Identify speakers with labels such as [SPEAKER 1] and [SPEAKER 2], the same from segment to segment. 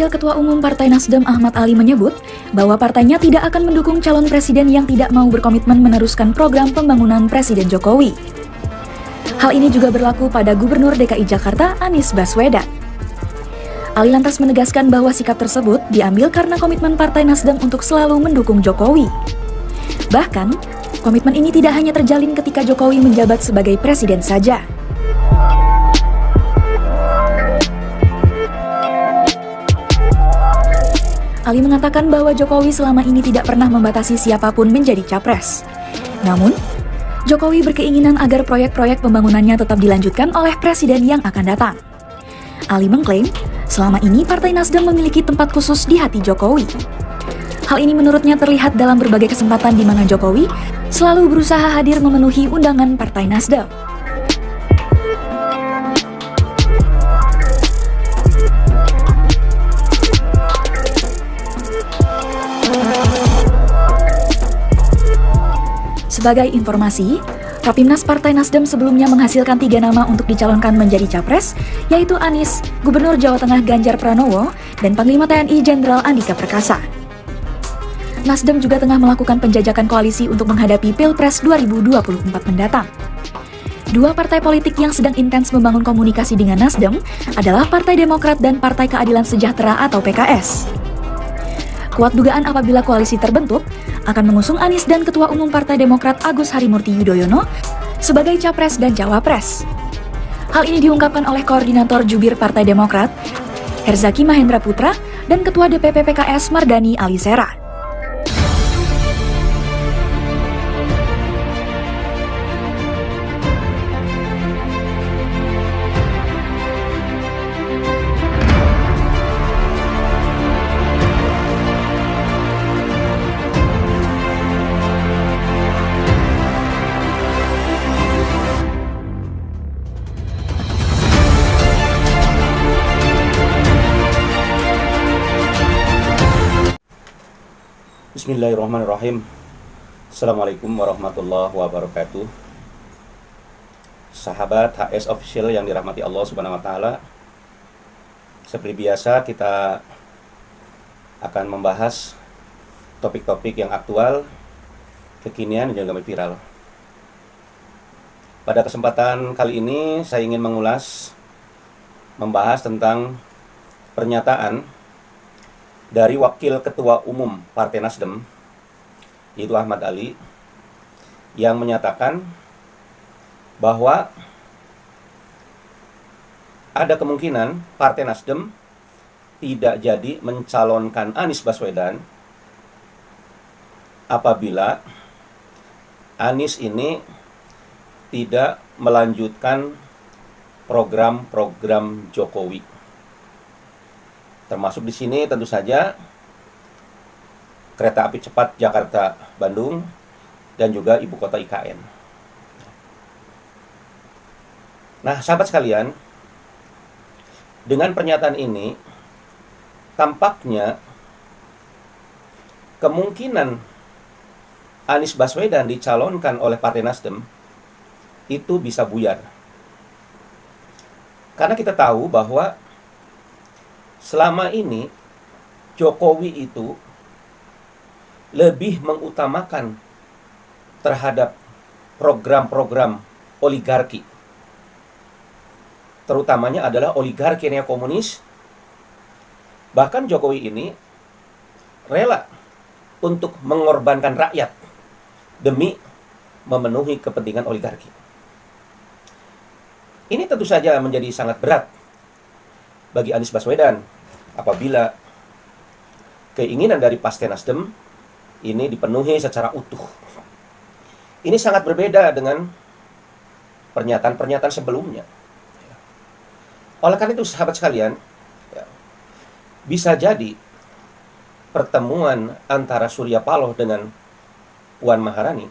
[SPEAKER 1] Wakil Ketua Umum Partai Nasdem Ahmad Ali menyebut bahwa partainya tidak akan mendukung calon presiden yang tidak mau berkomitmen meneruskan program pembangunan Presiden Jokowi. Hal ini juga berlaku pada Gubernur DKI Jakarta Anies Baswedan. Ali lantas menegaskan bahwa sikap tersebut diambil karena komitmen Partai Nasdem untuk selalu mendukung Jokowi. Bahkan, komitmen ini tidak hanya terjalin ketika Jokowi menjabat sebagai presiden saja. Ali mengatakan bahwa Jokowi selama ini tidak pernah membatasi siapapun menjadi capres. Namun, Jokowi berkeinginan agar proyek-proyek pembangunannya tetap dilanjutkan oleh presiden yang akan datang. Ali mengklaim, selama ini Partai Nasdem memiliki tempat khusus di hati Jokowi. Hal ini menurutnya terlihat dalam berbagai kesempatan di mana Jokowi selalu berusaha hadir memenuhi undangan Partai Nasdem. Sebagai informasi, Rapimnas Partai Nasdem sebelumnya menghasilkan 3 nama untuk dicalonkan menjadi capres, yaitu Anies, Gubernur Jawa Tengah Ganjar Pranowo, dan Panglima TNI Jenderal Andika Perkasa. Nasdem juga tengah melakukan penjajakan koalisi untuk menghadapi Pilpres 2024 mendatang. Dua partai politik yang sedang intens membangun komunikasi dengan Nasdem adalah Partai Demokrat dan Partai Keadilan Sejahtera atau PKS. Kuat dugaan apabila koalisi terbentuk, akan mengusung Anies dan Ketua Umum Partai Demokrat Agus Harimurti Yudhoyono sebagai Capres dan Cawapres. Hal ini diungkapkan oleh Koordinator Jubir Partai Demokrat, Herzaki Mahendra Putra, dan Ketua DPP PKS Mardani Alisera.
[SPEAKER 2] Bismillahirrahmanirrahim. Assalamualaikum warahmatullahi wabarakatuh. Sahabat HS Official yang dirahmati Allah Subhanahu wa Ta'ala, seperti biasa kita akan membahas topik-topik yang aktual, kekinian, dan juga viral. Pada kesempatan kali ini saya ingin membahas tentang pernyataan dari Wakil Ketua Umum Partai Nasdem, yaitu Ahmad Ali, yang menyatakan bahwa ada kemungkinan Partai Nasdem tidak jadi mencalonkan Anies Baswedan apabila Anies ini tidak melanjutkan program-program Jokowi. Termasuk di sini tentu saja kereta api cepat Jakarta-Bandung dan juga ibu kota IKN. Nah, sahabat sekalian, dengan pernyataan ini tampaknya kemungkinan Anies Baswedan dicalonkan oleh Partai Nasdem itu bisa buyar. Karena kita tahu bahwa selama ini Jokowi itu lebih mengutamakan terhadap program-program oligarki. Terutamanya adalah oligarki neokomunis. Bahkan Jokowi ini rela untuk mengorbankan rakyat demi memenuhi kepentingan oligarki. Ini tentu saja menjadi sangat berat bagi Anies Baswedan apabila keinginan dari Partai Nasdem ini dipenuhi secara utuh. Ini sangat berbeda dengan pernyataan-pernyataan sebelumnya. Oleh karena itu, sahabat sekalian, bisa jadi pertemuan antara Surya Paloh dengan Puan Maharani,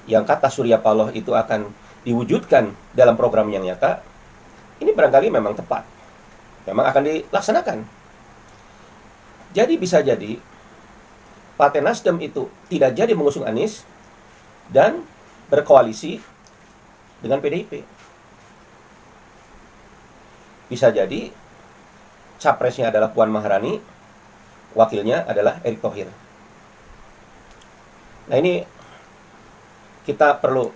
[SPEAKER 2] yang kata Surya Paloh itu akan diwujudkan dalam program yang nyata, ini barangkali memang tepat, memang akan dilaksanakan. Jadi bisa jadi Partai Nasdem itu tidak jadi mengusung Anies dan berkoalisi dengan PDIP. Bisa jadi capresnya adalah Puan Maharani, wakilnya adalah Erick Thohir. Nah, ini kita perlu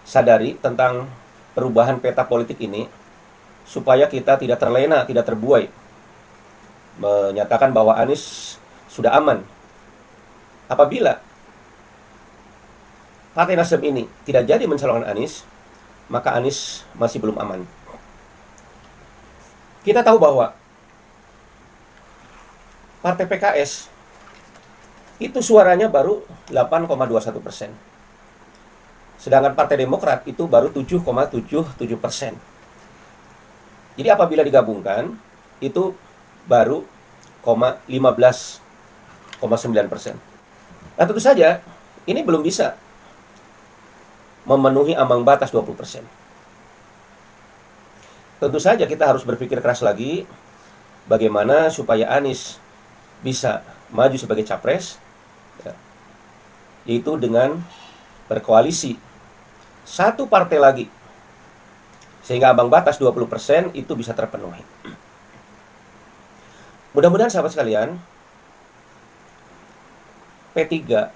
[SPEAKER 2] sadari tentang perubahan peta politik ini, supaya kita tidak terlena, tidak terbuai menyatakan bahwa Anies sudah aman. Apabila Partai Nasdem ini tidak jadi mencalonkan Anies, maka Anies masih belum aman. Kita tahu bahwa Partai PKS itu suaranya baru 8,21%. Sedangkan Partai Demokrat itu baru 7,77%. Jadi apabila digabungkan, itu baru 15,9%. Nah, tentu saja ini belum bisa memenuhi ambang batas 20%. Tentu saja kita harus berpikir keras lagi bagaimana supaya Anies bisa maju sebagai capres, ya, yaitu dengan berkoalisi satu partai lagi, sehingga ambang batas 20% itu bisa terpenuhi. Mudah-mudahan sahabat sekalian, P3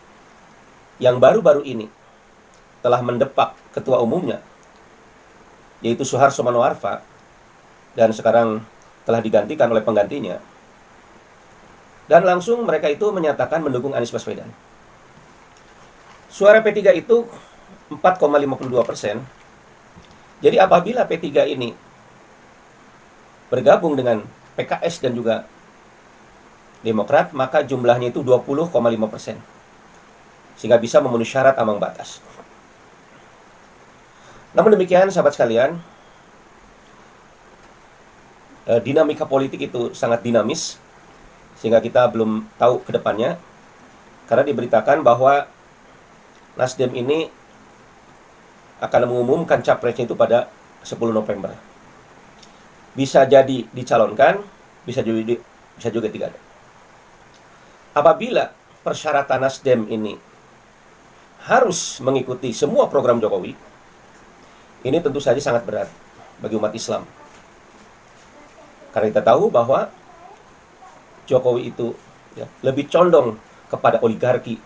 [SPEAKER 2] yang baru-baru ini telah mendepak ketua umumnya, yaitu Suharso Manoarfa, dan sekarang telah digantikan oleh penggantinya, dan langsung mereka itu menyatakan mendukung Anies Baswedan. Suara P3 itu 4,52%. Jadi apabila P3 ini bergabung dengan PKS dan juga Demokrat, maka jumlahnya itu 20,5%. Sehingga bisa memenuhi syarat ambang batas. Namun demikian, sahabat sekalian, dinamika politik itu sangat dinamis, sehingga kita belum tahu ke depannya. Karena diberitakan bahwa Nasdem ini akan mengumumkan capresnya itu pada 10 November. Bisa jadi dicalonkan, bisa juga tidak. Apabila persyaratan Nasdem ini harus mengikuti semua program Jokowi, ini tentu saja sangat berat bagi umat Islam. Karena kita tahu bahwa Jokowi itu lebih condong kepada oligarki,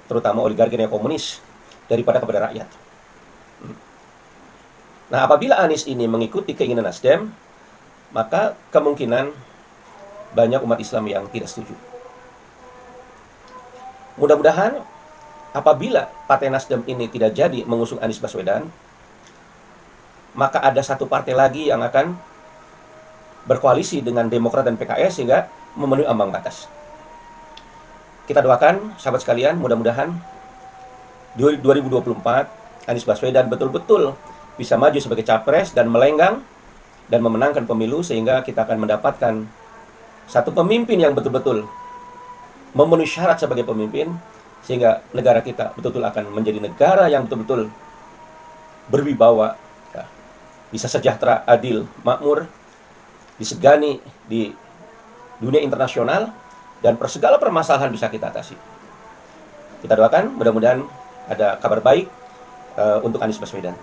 [SPEAKER 2] terutama oligarki komunis, daripada kepada rakyat. Nah, apabila Anies ini mengikuti keinginan Nasdem, maka kemungkinan banyak umat Islam yang tidak setuju. Mudah-mudahan apabila Partai Nasdem ini tidak jadi mengusung Anies Baswedan, maka ada satu partai lagi yang akan berkoalisi dengan Demokrat dan PKS sehingga memenuhi ambang batas. Kita doakan, sahabat sekalian, mudah-mudahan 2024 Anies Baswedan betul-betul bisa maju sebagai capres dan melenggang dan memenangkan pemilu, sehingga kita akan mendapatkan satu pemimpin yang betul-betul memenuhi syarat sebagai pemimpin, sehingga negara kita betul-betul akan menjadi negara yang betul-betul berwibawa, ya, bisa sejahtera, adil, makmur, disegani di dunia internasional, dan segala permasalahan bisa kita atasi. Kita doakan mudah-mudahan ada kabar baik untuk Anies Baswedan.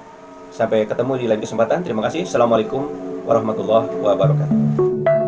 [SPEAKER 2] Sampai ketemu di lain kesempatan. Terima kasih. Assalamualaikum warahmatullahi wabarakatuh.